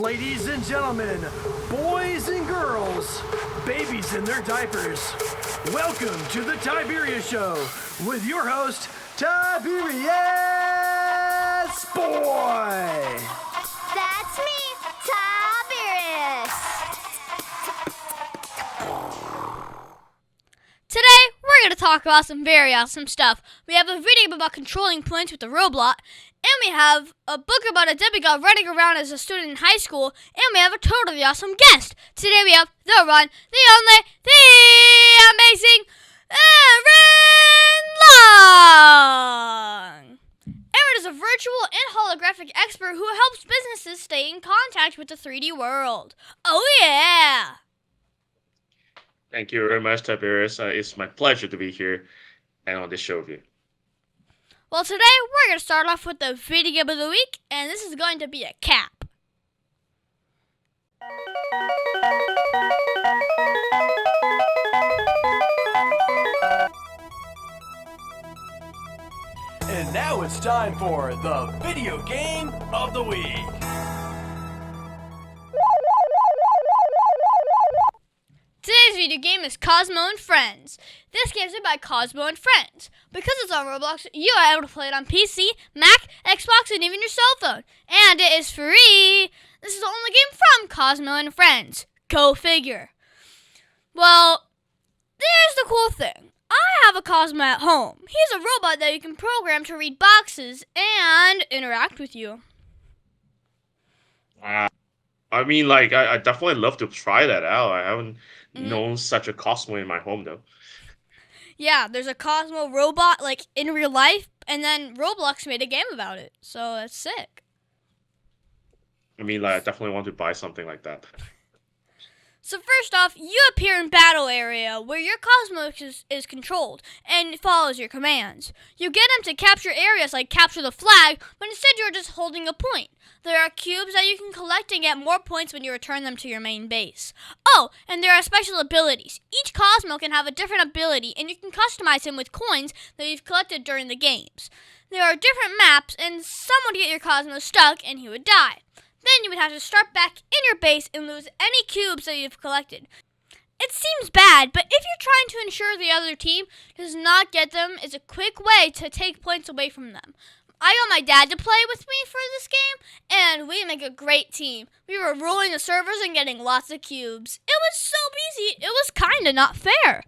Ladies and gentlemen, boys and girls, babies in their diapers, welcome to the Tiberius Show with your host, Tiberius Boy. That's me, Tiberius. Today, we're going to talk about some very awesome stuff. We have a video about controlling points with the robot, and we have a book about a demigod running around as a student in high school, and we have a totally awesome guest. Today we have the one, the only, the amazing Aaron Leung. Aaron is a virtual and holographic expert who helps businesses stay in contact with the 3D world. Oh yeah! Thank you very much, Tiberius. It's my pleasure to be here and on this show with you. Well, today we're going to start off with the video game of the week, and this is going to be a cap. And now it's time for the video game of the week. Today's video game is Cosmo and Friends. This game is made by Cosmo and Friends. Because it's on Roblox, you are able to play it on PC, Mac, Xbox, and even your cell phone. And it is free. This is the only game from Cosmo and Friends. Go figure. Well, there's the cool thing. I have a Cosmo at home. He's a robot that you can program to read boxes and interact with you. I definitely love to try that out. I haven't known such a Cosmo in my home, though. Yeah, there's a Cosmo robot, like, in real life, and then Roblox made a game about it. So, that's sick. I definitely want to buy something like that. So first off, you appear in battle area where your Cosmo is controlled and follows your commands. You get him to capture areas like capture the flag, but instead you're just holding a point. There are cubes that you can collect and get more points when you return them to your main base. Oh, and there are special abilities. Each Cosmo can have a different ability, and you can customize him with coins that you've collected during the games. There are different maps, and some would get your Cosmo stuck and he would die. Then you would have to start back in your base and lose any cubes that you've collected. It seems bad, but if you're trying to ensure the other team does not get them, it's a quick way to take points away from them. I got my dad to play with me for this game, and we make a great team. We were ruling the servers and getting lots of cubes. It was so easy, it was kinda not fair.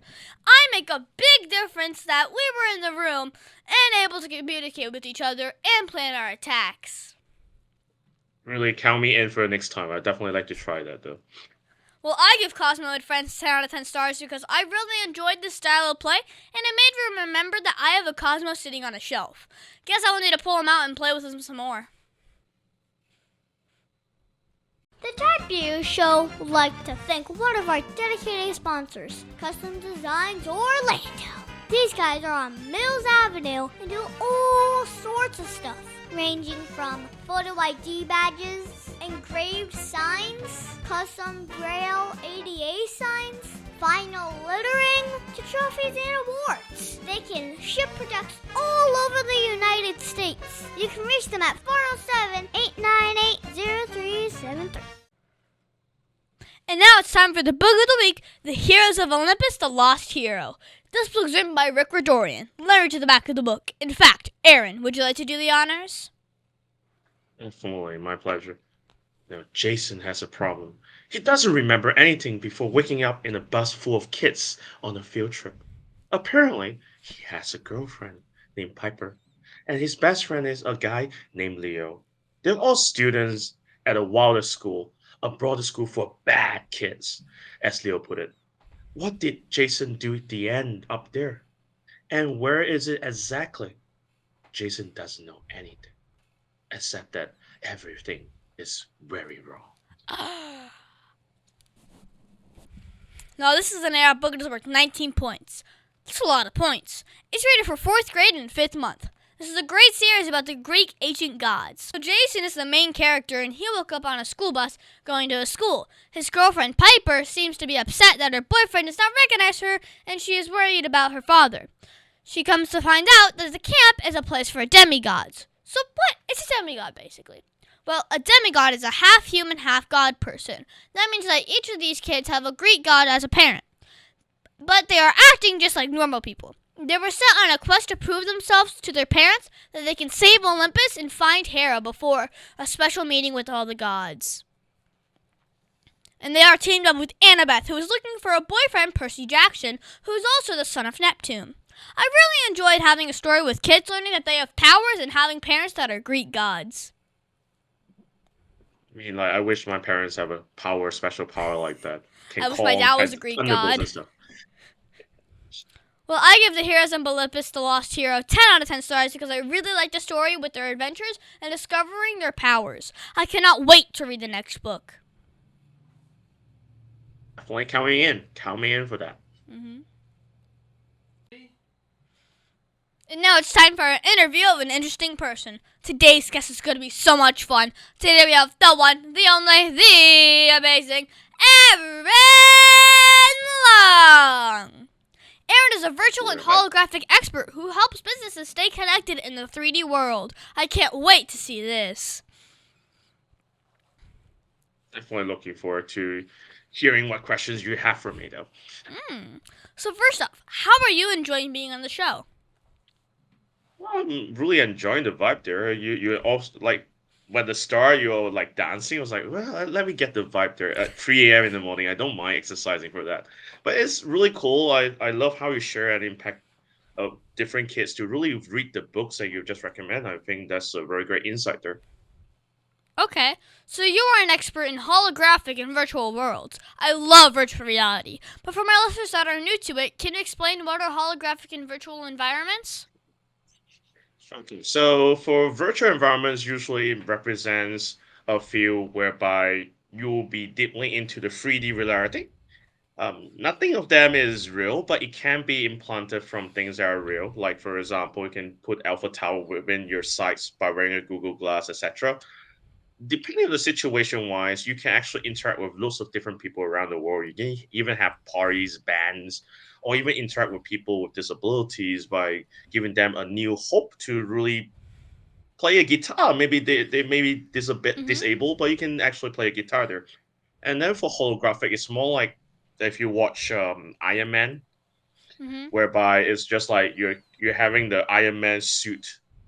I make a big difference that we were in the room and able to communicate with each other and plan our attacks. Really count me in for next time. I'd definitely like to try that, though. Well, I give Cosmo and Friends 10 out of 10 stars because I really enjoyed this style of play, and it made me remember that I have a Cosmo sitting on a shelf. Guess I will need to pull him out and play with him some more. The Tiberius Show would like to thank one of our dedicated sponsors, Custom Designs Orlando. These guys are on Mills Avenue and do all sorts of stuff, ranging from photo ID badges, engraved signs, custom Braille ADA signs, vinyl lettering, to trophies and awards. They can ship products all over the United States. You can reach them at 407-898-0373. And now it's time for the book of the week, The Heroes of Olympus, The Lost Hero. This book is written by Rick Redorian. Letter to the back of the book. In fact, Aaron, would you like to do the honors? Definitely, my pleasure. Now, Jason has a problem. He doesn't remember anything before waking up in a bus full of kids on a field trip. Apparently, he has a girlfriend named Piper, and his best friend is a guy named Leo. They're all students at a wilder school, a broader school for bad kids, as Leo put it. What did Jason do at the end up there? And where is it exactly? Jason doesn't know anything, except that everything is very wrong. Now, this is an AR book that is worth 19 points. That's a lot of points. It's rated for 4th grade and 5th month. This is a great series about the Greek ancient gods. So Jason is the main character, and he woke up on a school bus going to a school. His girlfriend Piper seems to be upset that her boyfriend does not recognize her, and she is worried about her father. She comes to find out that the camp is a place for demigods. So what? It's a demigod, basically. Well, a demigod is a half human, half god person. That means that each of these kids have a Greek god as a parent. But they are acting just like normal people. They were sent on a quest to prove themselves to their parents that they can save Olympus and find Hera before a special meeting with all the gods. And they are teamed up with Annabeth, who is looking for a boyfriend, Percy Jackson, who is also the son of Neptune. I really enjoyed having a story with kids learning that they have powers and having parents that are Greek gods. I mean, like, I wish my parents have a special power like that. I wish my dad was a Greek god. And stuff. Well, I give the Heroes of Olympus The Lost Hero 10 out of 10 stars because I really like the story with their adventures and discovering their powers. I cannot wait to read the next book. Definitely count me in. Count me in for that. Mm-hmm. And now it's time for an interview of an interesting person. Today's guest is going to be so much fun. Today we have the one, the only, the amazing Aaron Leung. Aaron is a virtual and holographic expert who helps businesses stay connected in the 3D world. I can't wait to see this. Definitely looking forward to hearing what questions you have for me, though. So first off, how are you enjoying being on the show? Well, I'm really enjoying the vibe there. You also, like, when the start you're like dancing. I was like, well, let me get the vibe there at 3 a.m. in the morning. I don't mind exercising for that, but it's really cool. I love how you share an impact of different kids to really read the books that you just recommend. I think that's a very great insight there. Okay, so you are an expert in holographic and virtual worlds. I love virtual reality, but for my listeners that are new to it, can you explain what are holographic and virtual environments? Okay, so for virtual environments, usually it represents a field whereby you will be deeply into the 3D reality. Nothing of them is real, but it can be implanted from things that are real. Like, for example, you can put Alpha Tower within your sites by wearing a Google Glass, etc. Depending on the situation wise, you can actually interact with lots of different people around the world. You can even have parties, bands, or even interact with people with disabilities by giving them a new hope to really play a guitar. Maybe they may be disabled, but you can actually play a guitar there. And then for holographic, it's more like if you watch Iron Man, whereby it's just like you're having the Iron Man suit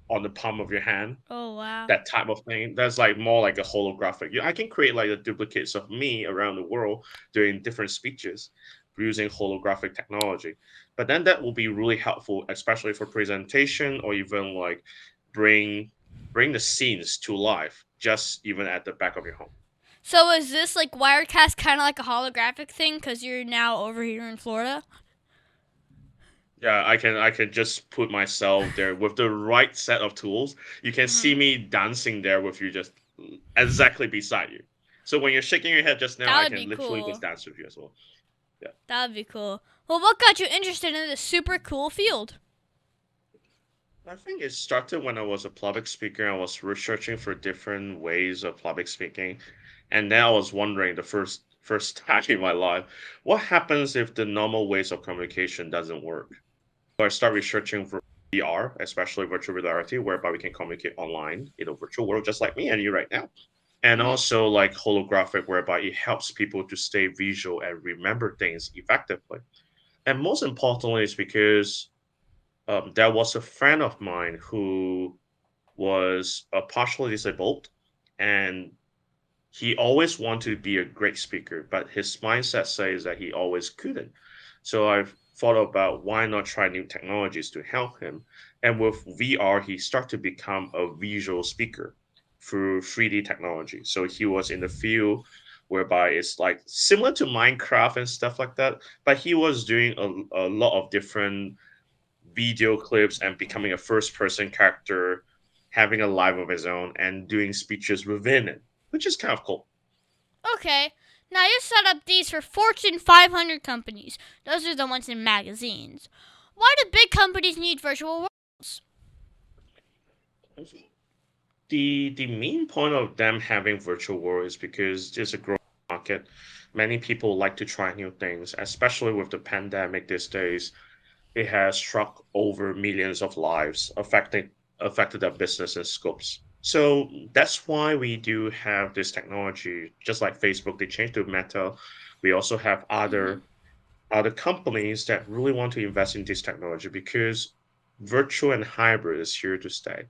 on the palm of your hand. Oh, wow. That type of thing. That's like more like a holographic. I can create like the duplicates of me around the world doing different speeches using holographic technology. But then that will be really helpful, especially for presentation or even like bring the scenes to life, just even at the back of your home. So is this like Wirecast kind of like a holographic thing because you're now over here in Florida? Yeah, I can just put myself there with the right set of tools. You can see me dancing there with you just exactly beside you. So when you're shaking your head just now, I can literally just dance with you as well. Yeah. That would be cool. Well, what got you interested in this super cool field? I think it started when I was a public speaker. I was researching for different ways of public speaking. And then I was wondering the first time in my life, what happens if the normal ways of communication doesn't work? So I start researching for VR, especially virtual reality, whereby we can communicate online in a virtual world, just like me and you right now. And also like holographic, whereby it helps people to stay visual and remember things effectively. And most importantly, is because there was a friend of mine who was partially disabled, and he always wanted to be a great speaker, but his mindset says that he always couldn't. So I've thought about why not try new technologies to help him. And with VR, he started to become a visual speaker through 3D technology. So he was in the field whereby it's like similar to Minecraft and stuff like that, but he was doing a lot of different video clips and becoming a first person character, having a life of his own and doing speeches within it, which is kind of cool. Okay. Now you set up these for Fortune 500 companies. Those are the ones in magazines. Why do big companies need virtual worlds? The main point of them having virtual world is because there's a growing market. Many people like to try new things, especially with the pandemic these days. It has struck over millions of lives, affected their business and scopes. So that's why we do have this technology. Just like Facebook, they changed to Meta. We also have Mm-hmm. other companies that really want to invest in this technology because virtual and hybrid is here to stay.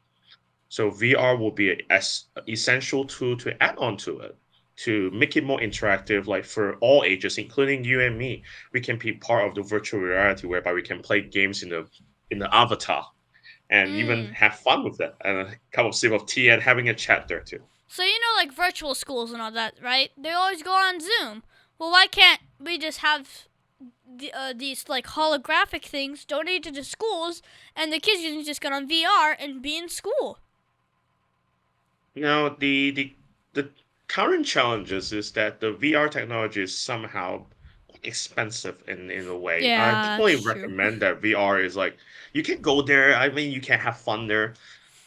So VR will be as essential tool to add on to it to make it more interactive, like for all ages, including you and me. We can be part of the virtual reality whereby we can play games in the avatar and even Mm. have fun with that and a cup of sip of tea and having a chat there too. So you know, like virtual schools and all that, right? They always go on Zoom. Well, why can't we just have these like holographic things donated to the schools, and the kids can just get on VR and be in school? You know, the current challenges is that the VR technology is somehow expensive in a way. I Yeah, definitely that's true. recommend that VR is like you can go there. I mean, you can have fun there.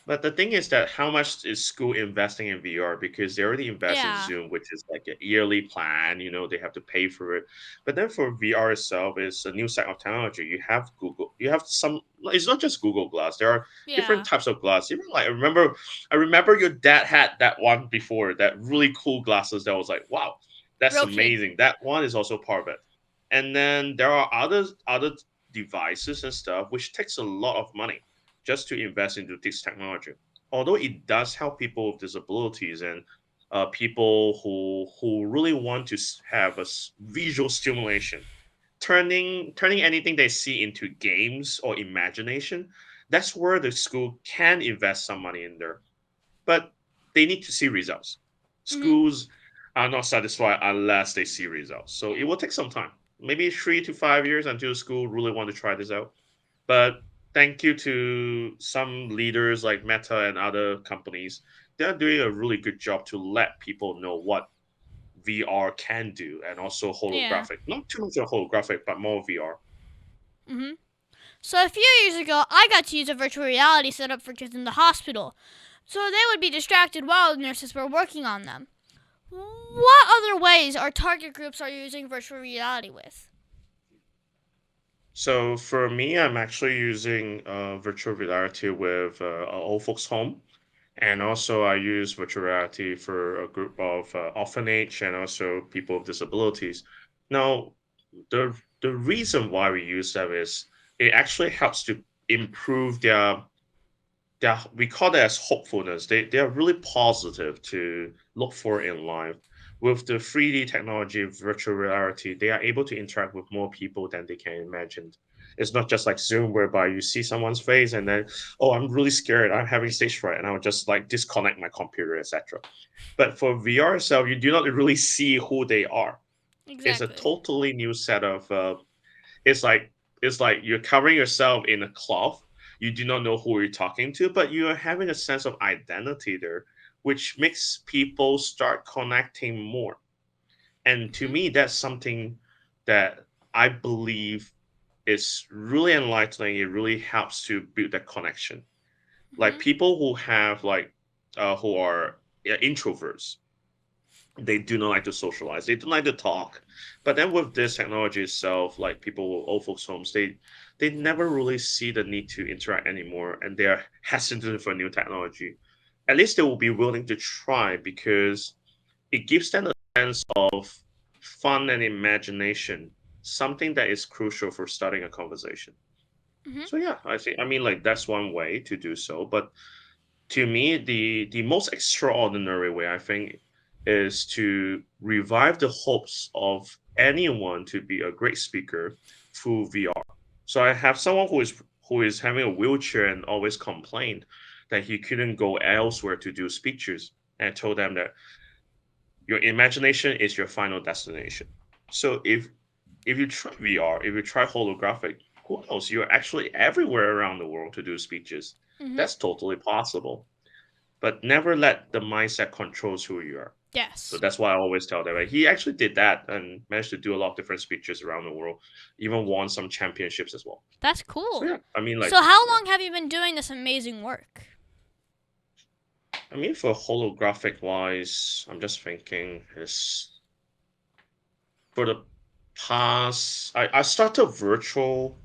But the thing is that how much is school investing in VR? Because they already invest in Yeah, Zoom, which is like a yearly plan, they have to pay for it. But then for VR itself, it's a new set of technology. You have Google, you have some, it's not just Google Glass. There are different yeah, types of glass. Even like I remember your dad had that one before, that really cool glasses that was like, wow, that's broken. amazing. That one is also part of it. And then there are other devices and stuff which takes a lot of money just to invest into this technology. Although it does help people with disabilities and people who really want to have visual stimulation, turning anything they see into games or imagination. That's where the school can invest some money in there, but they need to see results. Mhm. Schools are not satisfied unless they see results. So it will take some time, maybe 3 to 5 years until the school really want to try this out. But thank you to some leaders like Meta and other companies. They're doing a really good job to let people know what VR can do and also Yeah. holographic. Not too much of holographic, but more VR. Mhm. So a few years ago, I got to use a virtual reality setup for kids in the hospital, so they would be distracted while the nurses were working on them. What other ways our target groups are using virtual reality with? So for me, I'm actually using virtual reality with an old folks home. And also, I use virtual reality for a group of orphanage and also people with disabilities. Now, the reason why we use them is it actually helps to improve their we call that as hopefulness. They are really positive to look for in life. With the 3D technology, virtual reality, they are able to interact with more people than they can imagine. It's not just like Zoom, whereby you see someone's face and then, oh, I'm really scared, I'm having stage fright, and I would just like disconnect my computer, etc. But for VR itself, you do not really see who they are. It's a Exactly. totally new set of it's like it's like you're covering yourself in a cloth. You do not know who you're talking to, but you are having a sense of identity there, which makes people start connecting more. And to Mhm. me, that's something that I believe is really enlightening. It really helps to build that connection. Like Mhm. people who have like who are introverts, they do not like to socialize. They don't like to talk. But then with this technology itself, like people with old folks homes, they never really see the need to interact anymore, and they are hesitant for new technology. At least they will be willing to try because it gives them a sense of fun and imagination, something that is crucial for starting a conversation. Mhm. So yeah, I mean like that's one way to do so. But to me, the most extraordinary way I think is to revive the hopes of anyone to be a great speaker through VR. So I have someone who is having a wheelchair and always complained that he couldn't go elsewhere to do speeches. And I told them that your imagination is your final destination. So if you try VR, if you try holographic, who knows? You're actually everywhere around the world to do speeches. Mhm. That's totally possible, but never let the mindset controls who you are. So Yes. that's why I always tell them. Like, he actually did that and managed to do a lot of different speeches around the world, even won some championships as well. That's So cool. yeah, I mean, like, So how yeah, long have you been doing this amazing work? I mean, for holographic wise, I'm just thinking is for the past. I started virtual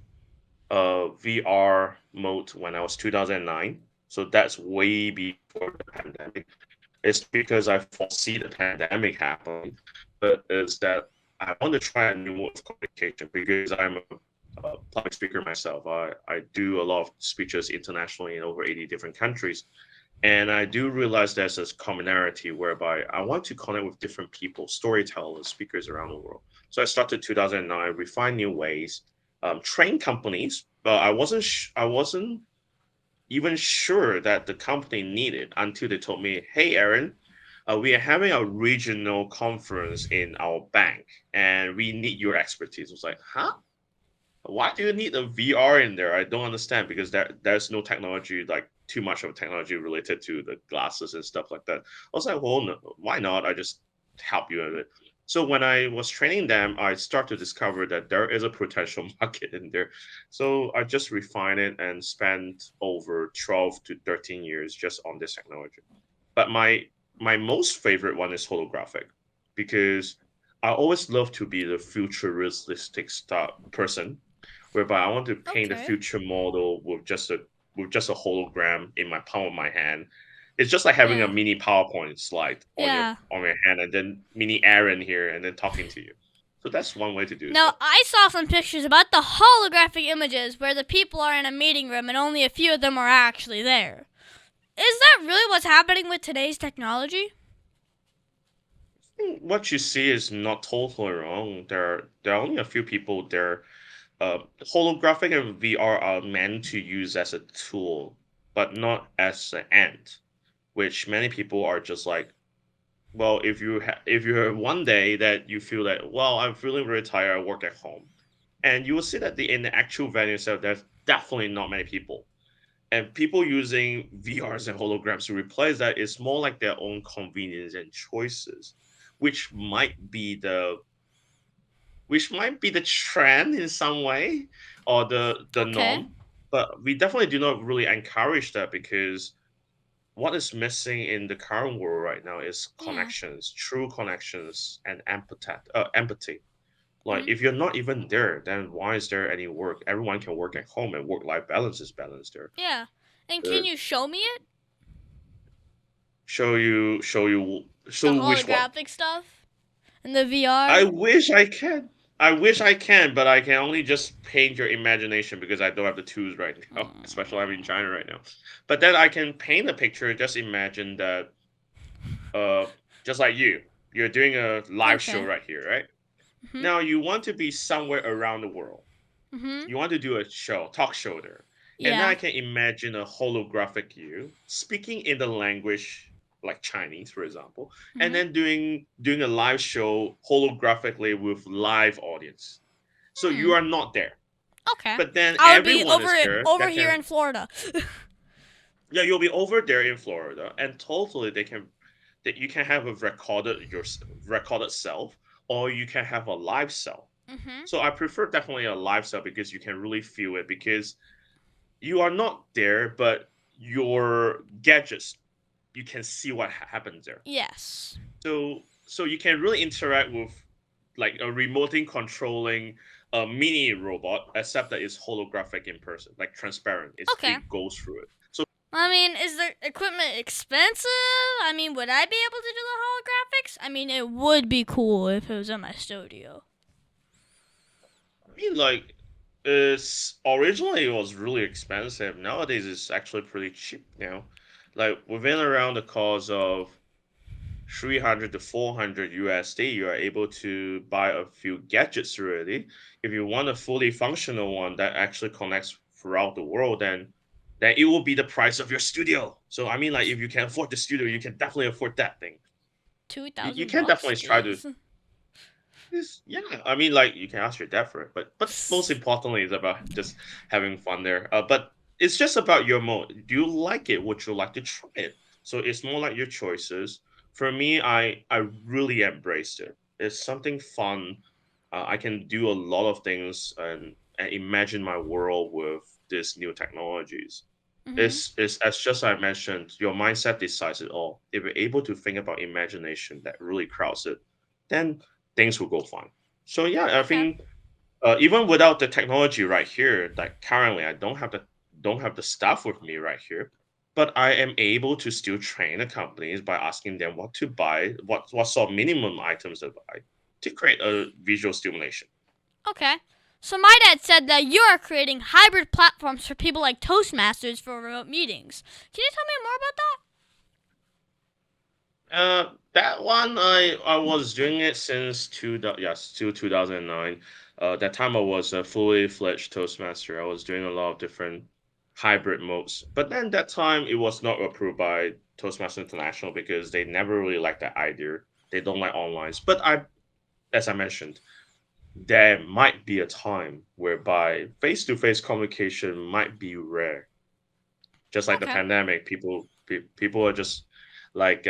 VR mode when I was 2009. So that's way before the pandemic. It's because I foresee the pandemic happening, but is that I want to try a new mode of communication because I'm a public speaker myself. I do a lot of speeches internationally in over 80 different countries. And I do realize there's this commonality whereby I want to connect with different people, storytellers, speakers around the world. So I started 2009, refine new ways, train companies, but I wasn't even sure that the company needed until they told me, "Hey, Aaron, we are having a regional conference in our bank, and we need your expertise." I was like, "Huh? Why do you need a VR in there? I don't understand because there's no technology like too much of technology related to the glasses and stuff like that." I was like, "Well, no, why not? I just help you with it." So when I was training them, I start to discover that there is a potential market in there. So I just refined it and spent over 12 to 13 years just on this technology. But my most favorite one is holographic because I always love to be the futuristic person whereby I want to paint a Okay. future model with just a hologram in my palm of my hand. It's just like having a Yeah. mini PowerPoint slide Yeah. on your hand and then mini Aaron here and then talking to you. So that's one way to do Now, so. I saw some pictures about the holographic images where the people are in a meeting room and only a few of them are actually there. Is that really what's happening with today's technology? What you see is not totally wrong. There are only a few people there. Holographic and VR are meant to use as a tool, but not as an end. Which many people are just like, well, if you have one day that you feel that, well, I'm feeling really tired, I work at home, and you will see that in the actual venue itself, there's definitely not many people, and people using VRs and holograms to replace that is more like their own convenience and choices, which might be the trend in some way or the Okay. norm, but we definitely do not really encourage that because what is missing in the current world right now is Yeah. connections, true connections, and empathy. Like, Hmm. if you're not even there, then why is there any work? Everyone can work at home, and work-life balance is balanced there. Yeah. And can Uh, you show me it? show The you which one? holographic stuff? And the I VR? wish I can. I wish I can, but I can only just paint your imagination because I don't have the tools right now, especially I'm in China right now. But then I can paint a picture. Just imagine that, uh, just like you're doing a live show Okay. right here, right? Mhm. Now you want to be somewhere around the world. Mhm. You want to do a talk show there. And then Yeah. I can imagine a holographic you speaking in the language like Chinese, for example, and Mhm. then doing a live show holographically with live audience. So you Hmm. are not there, Okay. but then I would be everyone is there over that here can. in Florida. Yeah, you'll be over there in Florida, and totally that you can have a recorded self, or you can have a live self. Mhm. So I prefer definitely a live self because you can really feel it because you are not there, but your gadgets, you can see what happens there. Yes. So you can really interact with like a remotely controlling a mini robot, except that it's holographic in person, like transparent. Okay. It goes through it. So I mean, is the equipment expensive? I mean, would I be able to do the holographics? I mean, it would be cool if it was in my studio. I mean, like, it's originally it was really expensive. Nowadays, it's actually pretty cheap now. Like within around the cost of 300 to 400 USD, you are able to buy a few gadgets already. If you want a fully functional one that actually connects throughout the world, then it will be the price of your studio. So I mean, like, if you can afford the studio, you can definitely afford that thing. Two You thousand can bucks, definitely try to. jeez. Yeah, I mean, like, you can ask your dad for it, but most importantly, it's about just having fun there. But it's just about your mode. Do you like it? Would you like to try it? So it's more like your choices. For me, I really embraced it. It's something fun. I can do a lot of things and imagine my world with these new technologies. Mhm. It's as just I mentioned, your mindset decides it all. If you're able to think about imagination that really crowds it, then things will go fine. So yeah, I Okay. think even without the technology right here, like currently I don't have the stuff with me right here, but I am able to still train the companies by asking them what to buy, what sort of minimum items to buy to create a visual stimulation. Okay. So my dad said that you are creating hybrid platforms for people like Toastmasters for remote meetings. Can you tell me more about that? That one I was doing it since yes, till 2009. That time I was a fully fledged Toastmaster. I was doing a lot of different hybrid modes. But then that time it was not approved by Toastmaster International because they never really liked that idea. They don't like onlines. But as I mentioned, there might be a time whereby face-to-face communication might be rare. Just like the Okay. pandemic, people are just like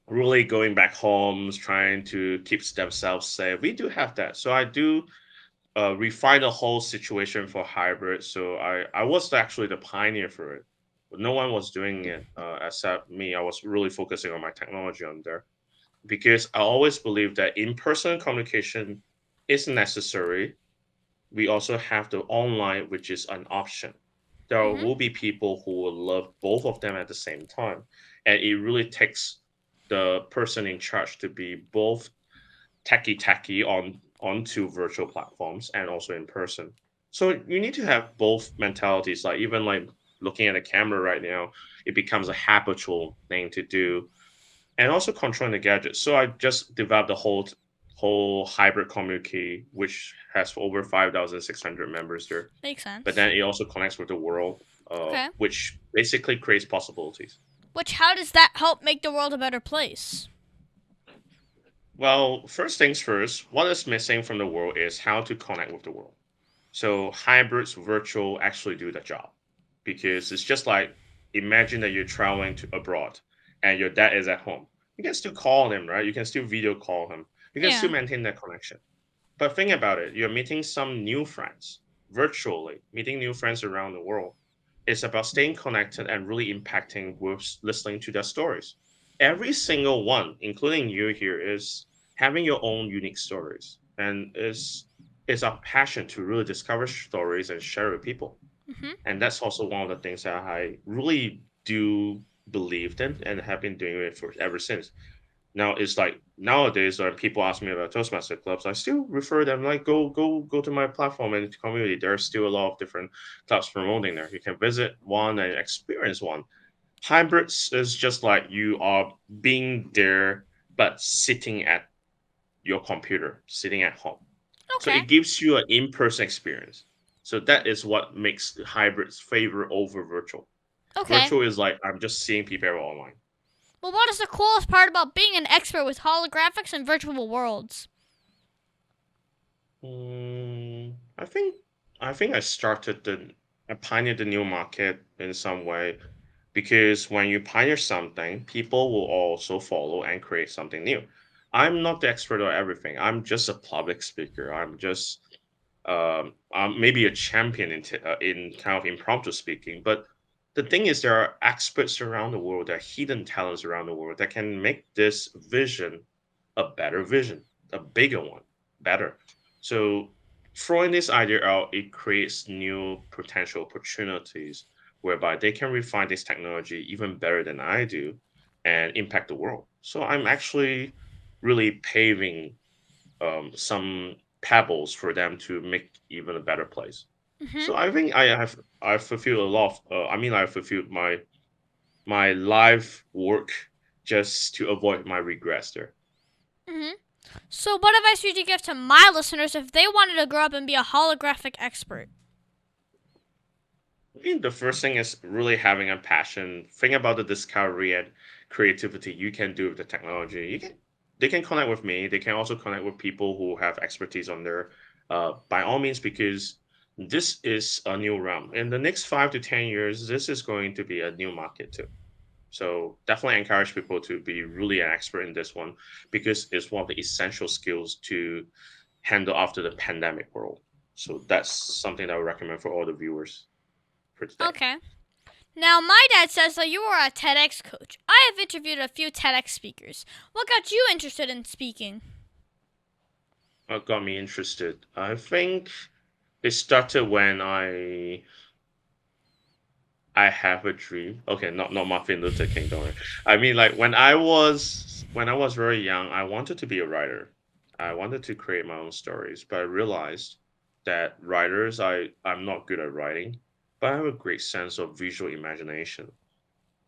really going back homes, trying to keep themselves safe. We do have that. So I do refine the whole situation for hybrid. So I was actually the pioneer for it. But no one was doing it except me. I was really focusing on my technology on there because I always believe that in-person communication is necessary. We also have the online, which is an option. There Mhm. will be people who will love both of them at the same time. And it really takes the person in charge to be both techie onto virtual platforms and also in person. So you need to have both mentalities. Like even like looking at a camera right now, it becomes a habitual thing to do and also controlling the gadgets. So I just developed the whole hybrid community, which has over 5,600 members there. Makes But sense. then it also connects with the world, Okay. which basically creates possibilities. Which how does that help make the world a better place? Well, first things first, what is missing from the world is how to connect with the world. So hybrids, virtual actually do the job because it's just like imagine that you're traveling to abroad and your dad is at home. You can still call him, right? You can still video call him. You can still Yeah. maintain that connection. But think about it, you're meeting some new friends virtually, meeting new friends around the world. It's about staying connected and really impacting with listening to their stories. Every single one, including you here, is having your own unique stories. And is a passion to really discover stories and share with people. Mhm. And that's also one of the things that I really do believe in and have been doing it for ever since. Now it's like nowadays when people ask me about Toastmaster clubs, I still refer them like go to my platform and community. There's still a lot of different clubs promoting there. You can visit one and experience one. Hybrids is just like you are being there but sitting at your computer, sitting at home. So Okay. it gives you an in-person experience. So that is what makes hybrids favor over virtual. Okay. Virtual is like I'm just seeing people online. Well, what is the coolest part about being an expert with holographics and virtual worlds? I think I pioneered the new market in some way because when you pioneer something, people will also follow and create something new. I'm not the expert on everything. I'm just a public speaker. I'm maybe a champion in kind of impromptu speaking. But the thing is, there are experts around the world, there are hidden talents around the world that can make this vision a better vision, a bigger one, better. So throwing this idea out, it creates new potential opportunities whereby they can refine this technology even better than I do and impact the world. So I'm actually really paving some pebbles for them to make even a better place. Mhm. So I think I fulfilled a lot. I fulfilled my life work just to avoid my regrets there. Mhm. So, what advice would you give to my listeners if they wanted to grow up and be a holographic expert? I think the first thing is really having a passion. Think about the discovery and creativity you can do with the technology. They can connect with me. They can also connect with people who have expertise on there. By all means, because this is a new realm. In the next 5 to 10 years, this is going to be a new market too. So definitely encourage people to be really an expert in this one because it's one of the essential skills to handle after the pandemic world. So that's something that I would recommend for all the viewers for today. Okay. Now, my dad says that you are a TEDx coach. I have interviewed a few TEDx speakers. What got you interested in speaking? What got me interested? I think it started when I have a dream. Okay, not Martin Luther King, don't worry. I mean, like when I was very young, I wanted to be a writer. I wanted to create my own stories, but I realized that I'm not good at writing, but I have a great sense of visual imagination.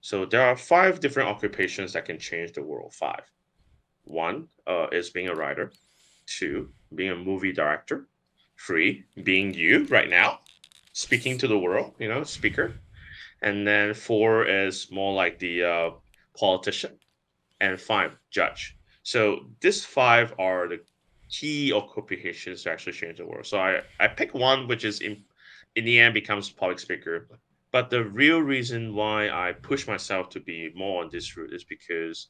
So there are five different occupations that can change the world. Five. One is being a writer. Two, being a movie director. Three, being you right now, speaking to the world. Speaker. And then four is more like the politician, and five, judge. So these five are the key occupations to actually change the world. So I pick one, which is in the end becomes public speaker. But the real reason why I push myself to be more on this route is because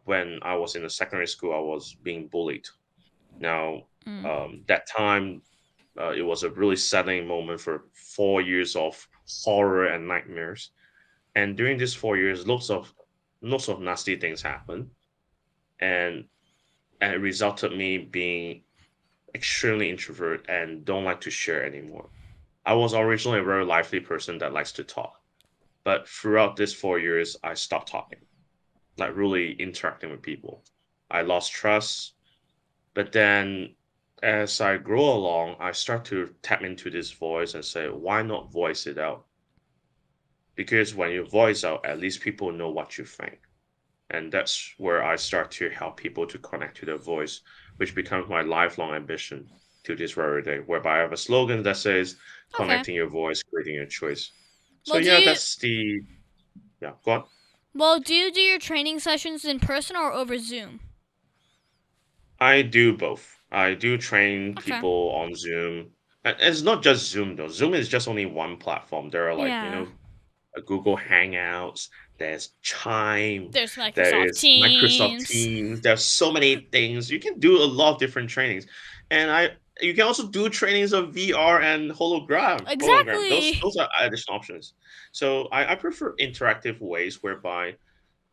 when I was in the secondary school, I was being bullied. Now, Mm. that time, it was a really saddening moment for 4 years of horror and nightmares. And during these 4 years, lots of nasty things happened, and and it resulted me being extremely introvert and don't like to share anymore. I was originally a very lively person that likes to talk, but throughout these 4 years, I stopped talking, like really interacting with people. I lost trust, but then as I grow along, I start to tap into this voice and say, why not voice it out? Because when you voice out, at least people know what you think. And that's where I start to help people to connect to their voice, which becomes my lifelong ambition to this very day, whereby I have a slogan that says Okay. connecting your voice, creating your choice. So Well, do yeah, you that's the yeah, go on. well do you do your training sessions in person or over Zoom? I do both. I do train Okay. people on Zoom. And it's not just Zoom though. Zoom is just only one platform. There are like, Yeah. Google Hangouts, there's Chime, There's there Microsoft is Microsoft Teams. Teams. There's so many things. You can do a lot of different trainings. And you can also do trainings of VR and hologram. Those Exactly. those are additional options. So I prefer interactive ways whereby,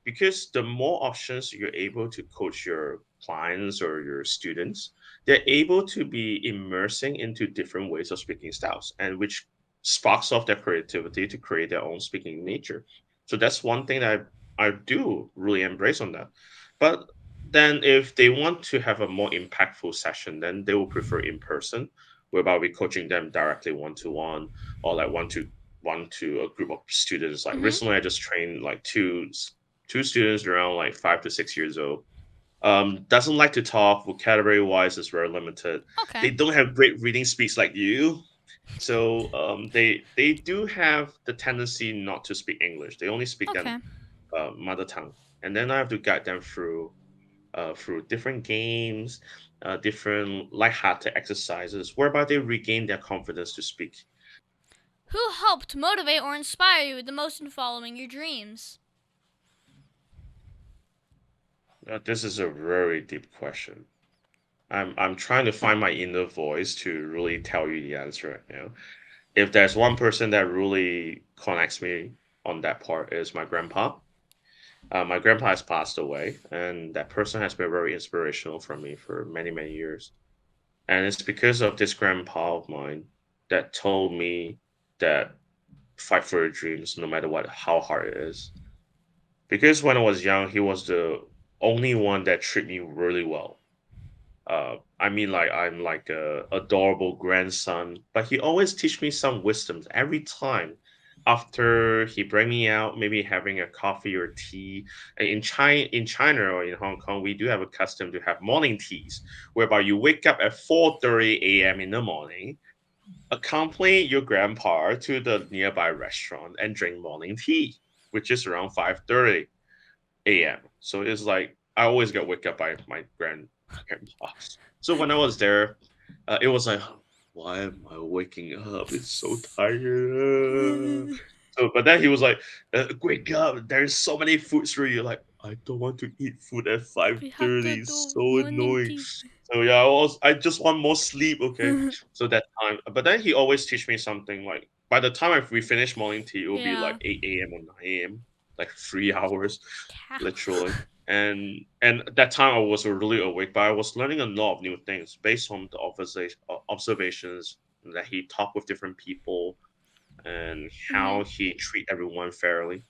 because the more options you're able to coach your clients or your students, they're able to be immersing into different ways of speaking styles, and which sparks off their creativity to create their own speaking nature. So that's one thing that I do really embrace on that. But then if they want to have a more impactful session, then they will prefer in person, whereby we're coaching them directly one to one, or like one to a group of students. Like Mhm. recently I just trained like two students around like 5 to 6 years old. Doesn't like to talk. Vocabulary wise is very limited. Okay. They don't have great reading speeds like you. So they do have the tendency not to speak English. They only speak their Okay. mother tongue. And then I have to guide them through different games, different lighthearted exercises, whereby they regain their confidence to speak. Who helped motivate or inspire you the most in following your dreams? This is a very deep question. I'm trying to find my inner voice to really tell you the answer. If there's one person that really connects me on that part, is my grandpa. My grandpa has passed away, and that person has been very inspirational for me for many, many years. And it's because of this grandpa of mine that told me that fight for your dreams, no matter what, how hard it is. Because when I was young, he was the only one that treated me really well. I mean, like I'm like a adorable grandson, but he always teach me some wisdoms every time. After he bring me out, maybe having a coffee or tea. And in China or in Hong Kong, we do have a custom to have morning teas, whereby you wake up at 4:30 a.m. in the morning, accompany your grandpa to the nearby restaurant and drink morning tea, which is around 5:30 a.m. So it's like I always get wake up by my grandpa. So when I was there, it was like, why am I waking up? It's so tired. But then he was like, wake up! There's so many foods for you. Like, I don't want to eat food at five We have to thirty. It's do so morning annoying. tea. So yeah, I just want more sleep. Okay, so that time. But then he always teach me something like by the time we finish morning tea, it will be like Yeah. 8 a.m. or 9 a.m. Like 3 hours, Yeah. literally. And that time I was really awake, but I was learning a lot of new things based on the observations that he talked with different people. and Mhm. how he treat everyone fairly.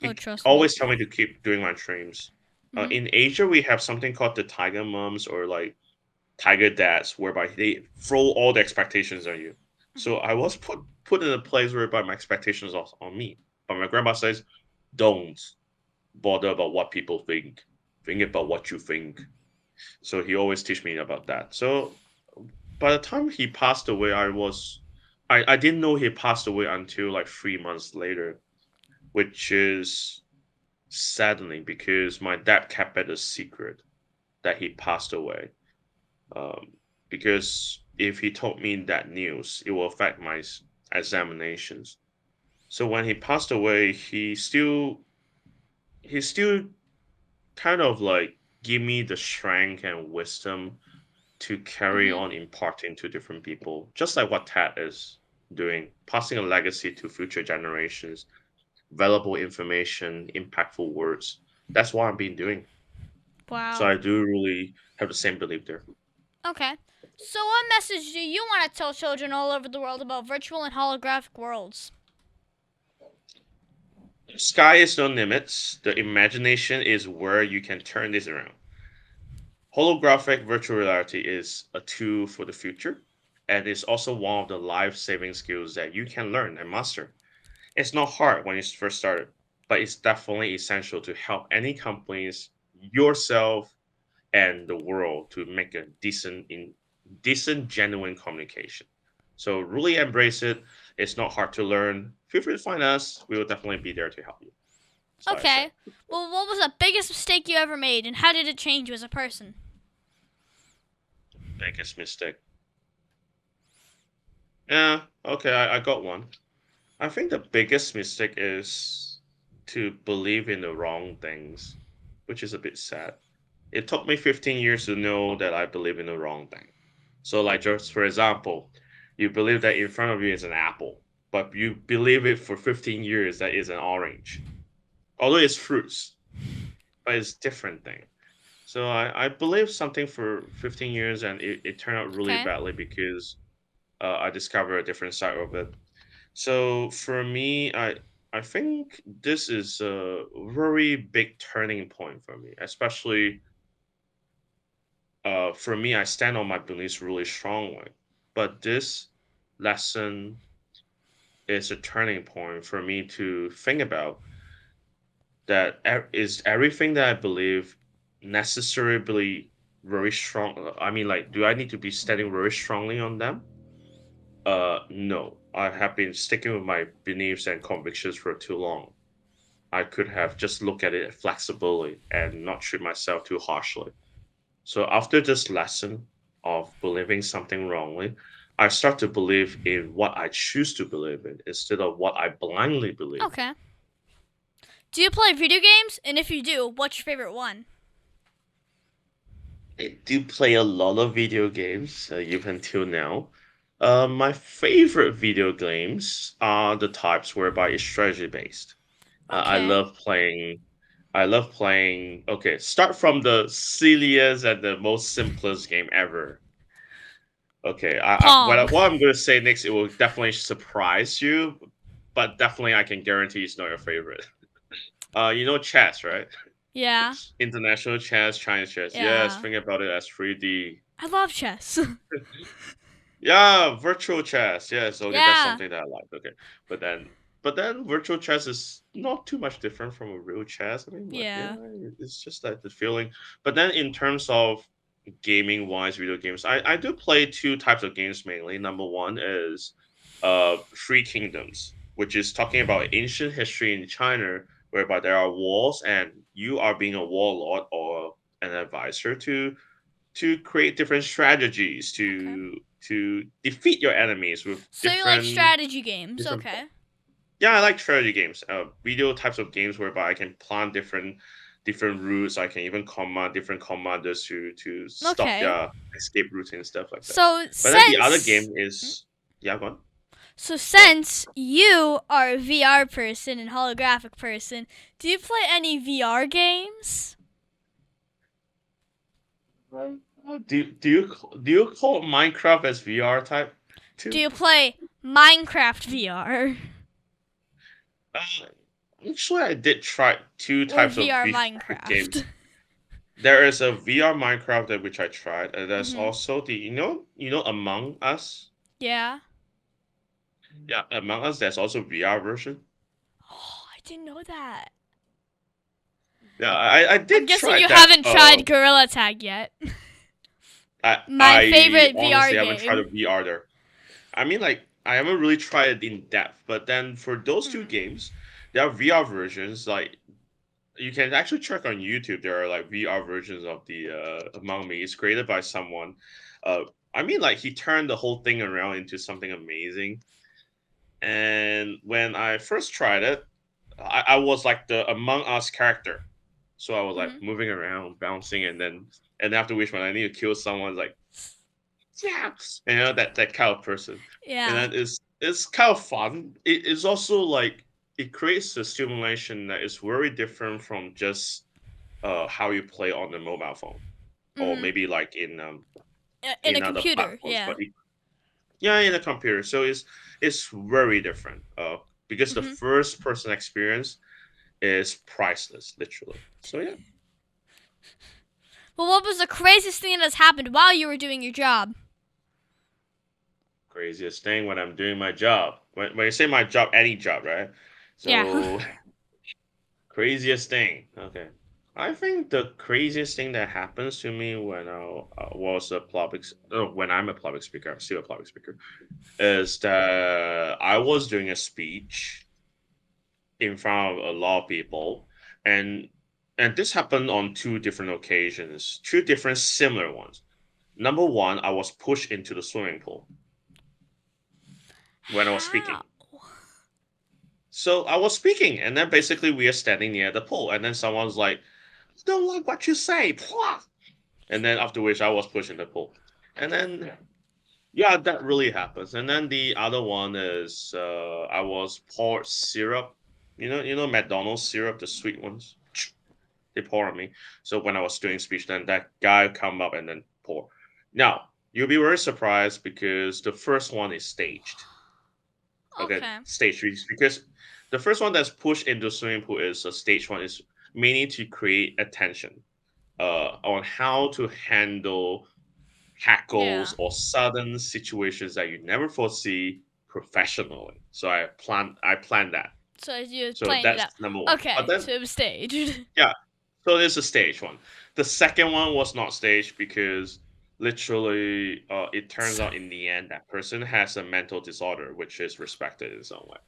Oh, He trust me. always tell me to keep doing my dreams. Mhm. In Asia, we have something called the tiger mums or like tiger dads, whereby they throw all the expectations on you. So Mhm. I was put in a place whereby my expectations are on me. But my grandma says, don't bother about what people think. Think about what you think. So he always teach me about that. So by the time he passed away, I didn't know he passed away until like 3 months later, which is saddening because my dad kept it a secret that he passed away. Um, because if he told me that news, it will affect my examinations. So when he passed away, he still kind of like give me the strength and wisdom to carry Mhm. on imparting to different people, just like what Ted is doing, passing a legacy to future generations, valuable information, impactful words. That's what I've been doing. So Wow. I do really have the same belief there. Okay. So, what message do you want to tell children all over the world about virtual and holographic worlds? Sky is no limits. The imagination is where you can turn this around. Holographic virtual reality is a tool for the future, and it's also one of the life saving skills that you can learn and master. It's not hard when you first started, but it's definitely essential to help any companies, yourself, and the world to make a decent, genuine communication. So really embrace it. It's not hard to learn. Feel free to find us. We will definitely be there to help you. That's what I say. Okay. Well, what was the biggest mistake you ever made, and how did it change you as a person? Biggest mistake. Yeah, okay, I got one. I think the biggest mistake is to believe in the wrong things, which is a bit sad. It took me 15 years to know that I believe in the wrong thing. So, like, just for example, you believe that in front of you is an apple, but you believe it for 15 years that is an orange. Although it's fruits, but it's different thing. So I believed something for 15 years and it turned out really Okay. badly because I discovered a different side of it. So for me, I think this is a very big turning point for me, especially for me. I stand on my beliefs really strongly, but this lesson is a turning point for me to think about that is everything that I believe necessarily very strong. I mean, like, do I need to be standing very strongly on them? No. I have been sticking with my beliefs and convictions for too long. I could have just looked at it flexibly and not treat myself too harshly. So after this lesson of believing something wrongly, I start to believe in what I choose to believe in instead of what I blindly believe. Okay. Do you play video games? And if you do, what's your favorite one? I do play a lot of video games, even till now. My favorite video games are the types whereby it's strategy based. I Okay. love playing. I love playing. Okay, start from the silliest and the most simplest game ever. Okay, Pong. what I'm going to say next, it will definitely surprise you, but definitely I can guarantee it's not your favorite. You know chess, right? Yeah. International chess, Chinese chess. Yes, Yeah. think about it as 3D. I love chess. Yeah, virtual chess. Yes, okay, that's Yeah. something that I like. Okay, but then virtual chess is not too much different from a real chess. I mean, like, yeah, Yeah. it's just like the feeling. But then in terms of gaming wise, video games, I do play two types of games mainly. Number one is Three Kingdoms, which is talking about ancient history in China, whereby there are wars and you are being a warlord or an advisor to create different strategies Okay. to defeat your enemies with So you like different strategy games? different Okay. yeah, I like strategy games, video types of games whereby I can plan different routes. I can even command different commanders to stop Okay. their escape routes and stuff like that. So But then the other since game is yeah, go on. so Go on. since you are a VR person and holographic person, do you play any VR games? Do you call Minecraft as VR type Do too? you play Minecraft VR? Uh, Actually, I did try two Or types of VR VR games. Minecraft? There is a VR Minecraft that which I tried, and there's Mm-hmm. also the Among Us. Yeah. Yeah, Among Us. There's also VR version. Oh, I didn't know that. Yeah, I I'm did guessing try you that. haven't tried Gorilla Tag yet. My I favorite VR honestly haven't tried a game. VR there. I mean, like, I haven't really tried it in depth, but then for those two Hmm. games, there are VR versions. Like, you can actually check on YouTube. There are like VR versions of the Among Me. It's created by someone. Uh, I mean, like, he turned the whole thing around into something amazing. And when I first tried it, I was like the Among Us character. So I was Hmm. like moving around, bouncing, and after which when I need to kill someone, it's like yeah, that kind of person. And Yeah. then it's kind of fun. It is also like it creates a stimulation that is very different from just how you play on the mobile phone or Hmm. maybe like In a in other computer. platforms. Yeah. Yeah, in a computer. So it's very different. Because the Hmm. first person experience is priceless, literally. So yeah. But what was the craziest thing that's happened while you were doing your job? Craziest thing when I'm doing my job. When you say my job, any job, right? Yeah. So craziest thing. Okay. I think the craziest thing that happens to me when when I'm a public speaker, I'm still a public speaker, is that I was doing a speech in front of a lot of people, and this happened on two different occasions, two different similar ones. Number one, I was pushed into the swimming pool when I was speaking. How? So I was speaking, and then basically we are standing near the pool, and then someone's like, "Don't like what you say," Pwah! And then after which I was pushed in the pool, and then yeah, that really happens. And then the other one is I was poured syrup, McDonald's syrup, the sweet ones. They pour on me. So when I was doing speech, then that guy come up and then pour. Now you'll be very surprised because the first one is staged. Okay, Okay. stage three because the first one that's pushed into swimming pool is a stage one is mainly to create attention on how to handle Yeah. hackles or sudden situations that you never foresee professionally. So I planned that. So you So planned it that's out. number one. But Okay, then so it was staged. yeah, so there's a stage one. The second one was not staged because literally it turns out in the end that person has a mental disorder which is respected in some way.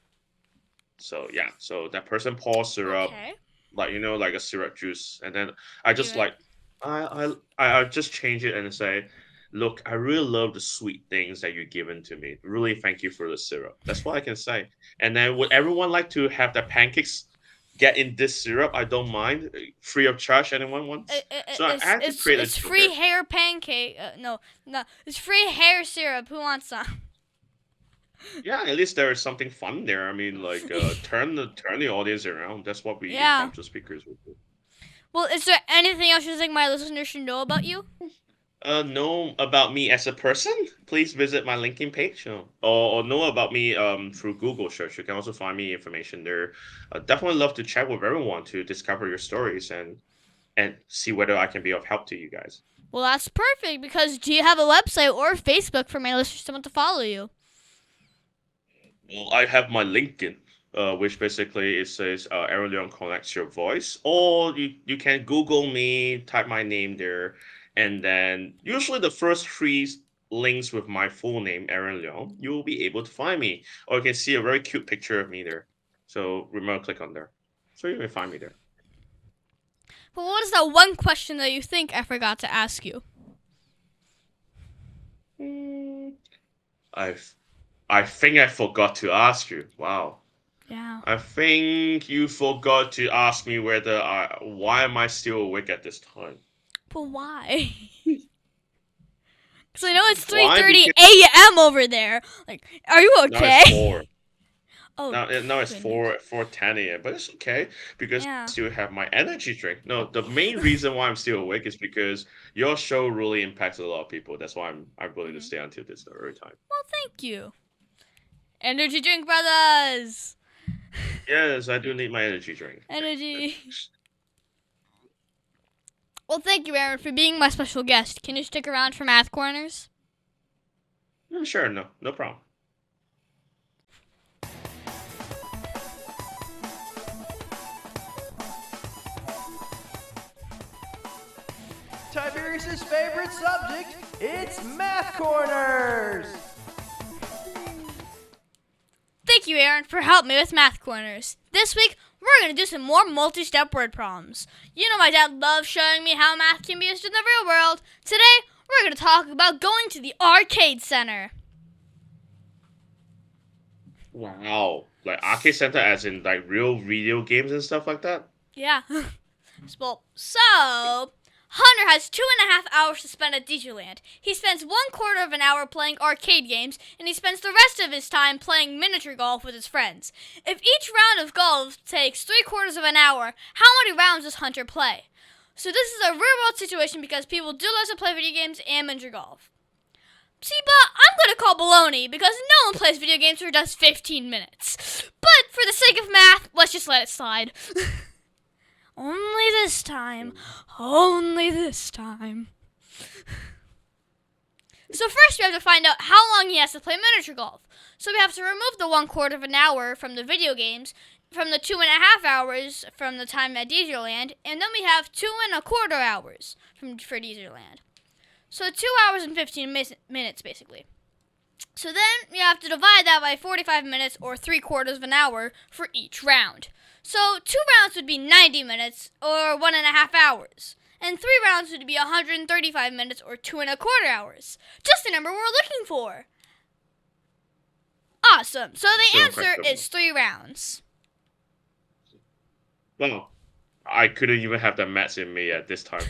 So yeah, so that person pours syrup, Okay. like like a syrup juice, and then I just Even. like I just change it and say, look, I really love the sweet things that you've given to me. Really, thank you for the syrup. That's what I can say. And then would everyone like to have their pancakes get in this syrup? I don't mind, free of charge. Anyone wants? So I had to create a It's joke free there. hair pancake. No, no, it's free hair syrup. Who wants some? Yeah, at least there is something fun there. I mean, like turn the audience around. That's what we Yeah. impromptu speakers would do. Well, is there anything else you think my listeners should know about you? Know about me as a person, please visit my LinkedIn page. Or know about me through Google search. You can also find me information there. Definitely love to chat with everyone to discover your stories and see whether I can be of help to you guys. Well, that's perfect because do you have a website or Facebook for my listeners to want to follow you? Well, I have my LinkedIn, which basically it says Aaron Leung connects your voice, or you can Google me, type my name there, and then usually the first three links with my full name, Aaron Leung, you will be able to find me, or you can see a very cute picture of me there. So remember, click on there, so you can find me there. But what is that one question that you think I forgot to ask you? Hmm, I've I think I forgot to ask you. Wow. Yeah. I think you forgot to ask me why am I still awake at this time? But why? Because I know it's Why? 3:30 Because a.m. over there. Like, are you now it's okay? 4. Oh, Now it's goodness. 4:10 a.m. But it's okay because I Yeah. still have my energy drink. No, the main reason why I'm still awake is because your show really impacts a lot of people. That's why I'm willing to Mhm. stay until this early time. Well, thank you. Energy drink brothers. Yes, I do need my energy drink. Energy. Well, thank you, Aaron, for being my special guest. Can you stick around for Math Corners? Sure, no problem. Tiberius' favorite subject, it's Math Corners! Thank you, Aaron, for helping me with Math Corners. This week, we're going to do some more multi-step word problems. You know my dad loves showing me how math can be used in the real world. Today, we're going to talk about going to the arcade center. Wow. Like arcade center as in like real video games and stuff like that? Yeah. Well, so Hunter has 2.5 hours to spend at Disneyland. He spends 1/4 of an hour playing arcade games, and he spends the rest of his time playing miniature golf with his friends. If each round of golf takes 3/4 of an hour, how many rounds does Hunter play? So this is a real-world situation because people do love to play video games and miniature golf. See, but I'm going to call baloney because no one plays video games for just 15 minutes. But for the sake of math, let's just let it slide. Only this time. Only this time. So first we have to find out how long he has to play miniature golf. So we have to remove the 1/4 of an hour from the video games, from the 2.5 hours from the time at Disneyland, and then we have 2.25 hours for Disneyland. So 2 hours and 15 minutes, basically. So then you have to divide that by 45 minutes, or 3/4 of an hour, for each round. So 2 rounds would be 90 minutes, or 1.5 hours. And 3 rounds would be 135 minutes, or 2.25 hours. Just the number we're looking for. Awesome. So the answer is 3 rounds. Well, I couldn't even have the maths in me at this time.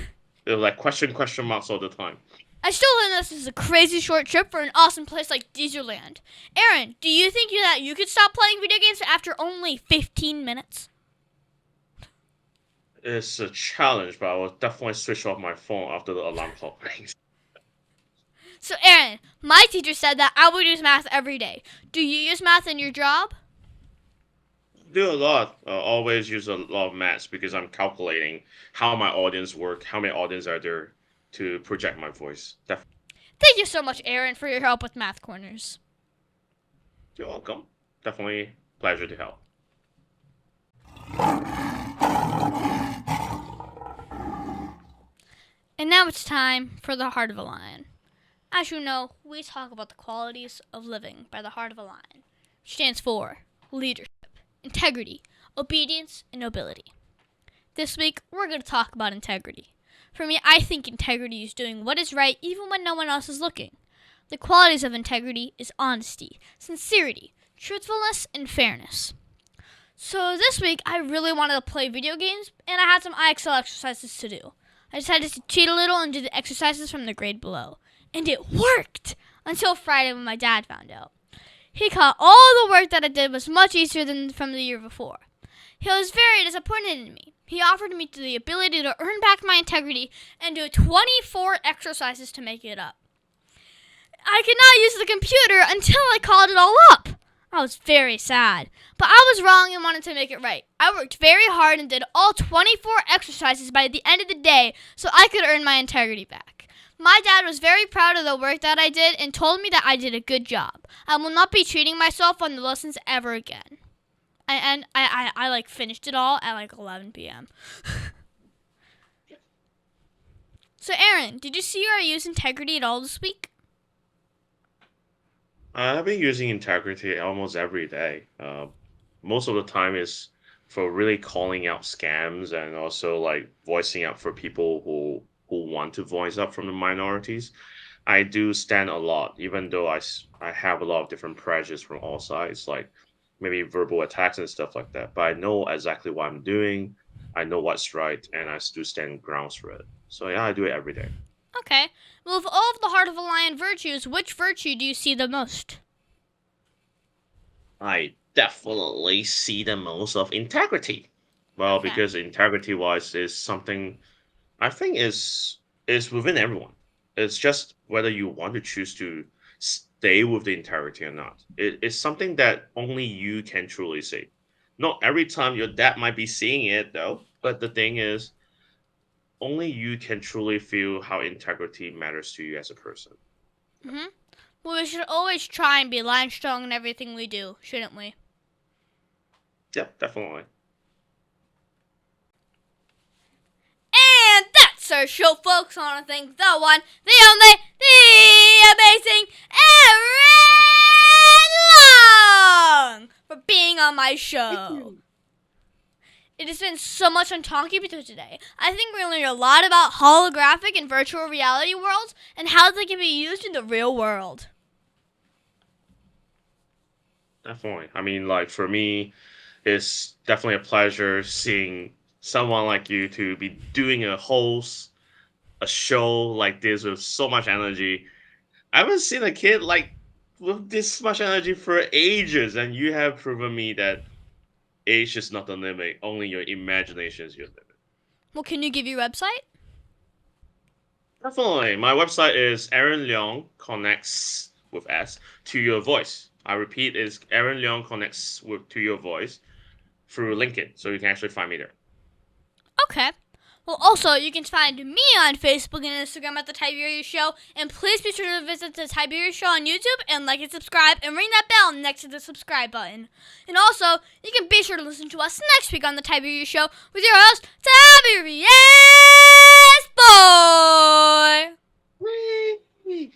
They were like question marks all the time. I still think this is a crazy short trip for an awesome place like Disneyland. Aaron, do you think that you could stop playing video games after only 15 minutes? It's a challenge, but I will definitely switch off my phone after the alarm clock rings. So Aaron, my teacher said that I would use math every day. Do you use math in your job? Do a lot. Always use a lot of maths because I'm calculating how my audience work, how many audience are there to project my voice. Definitely. Thank you so much, Aaron, for your help with Math Corners. You're welcome. Definitely pleasure to help. And now it's time for the Heart of a Lion. As you know, we talk about the qualities of living by the heart of a lion, which stands for leadership, integrity, obedience, and nobility. This week, we're going to talk about integrity. For me, I think integrity is doing what is right even when no one else is looking. The qualities of integrity is honesty, sincerity, truthfulness, and fairness. So this week, I really wanted to play video games, and I had some IXL exercises to do. I decided to cheat a little and do the exercises from the grade below. And it worked! Until Friday when my dad found out. He caught all the work that I did was much easier than from the year before. He was very disappointed in me. He offered me the ability to earn back my integrity and do 24 exercises to make it up. I could not use the computer until I called it all up. I was very sad, but I was wrong and wanted to make it right. I worked very hard and did all 24 exercises by the end of the day so I could earn my integrity back. My dad was very proud of the work that I did and told me that I did a good job. I will not be cheating myself on the lessons ever again. And I finished it all at 11 p.m. So Aaron, did you see or use integrity at all this week? I've been using integrity almost every day. Most of the time is for really calling out scams and also voicing out for people who want to voice up from the minorities. I do stand a lot, even though I have a lot of different pressures from all sides, like maybe verbal attacks and stuff like that. But I know exactly what I'm doing. I know what's right, and I do stand grounds for it. So yeah, I do it every day. Okay. Well, of all of the Heart of a Lion virtues, which virtue do you see the most? I definitely see the most of integrity. Well, Okay. because integrity-wise is something I think is within everyone. It's just whether you want to choose to stay with the integrity or not. It's something that only you can truly see. Not every time your dad might be seeing it though. But the thing is, only you can truly feel how integrity matters to you as a person. Mm-hmm. Well, we should always try and be line strong in everything we do, shouldn't we? Yep, definitely. And that's our show, folks. I want to thank the one, the only, the amazing Aaron Leung for being on my show. It has been so much fun talking with you today. I think we learned a lot about holographic and virtual reality worlds and how they can be used in the real world. Definitely. I mean, like for me, it's definitely a pleasure seeing someone like you to be doing a show like this with so much energy. I haven't seen a kid like with this much energy for ages, and you have proven me that age is not the limit. Only your imagination is your limit. Well, can you give your website? Definitely. My website is Aaron Leung connects with S to your voice. I repeat, is Aaron Leung connects with to your voice through LinkedIn, so you can actually find me there. Okay. Well, also, you can find me on Facebook and Instagram at The Tiberius Show. And please be sure to visit The Tiberius Show on YouTube and like and subscribe and ring that bell next to the subscribe button. And also, you can be sure to listen to us next week on The Tiberius Show with your host, Tiberius Boy. Whee!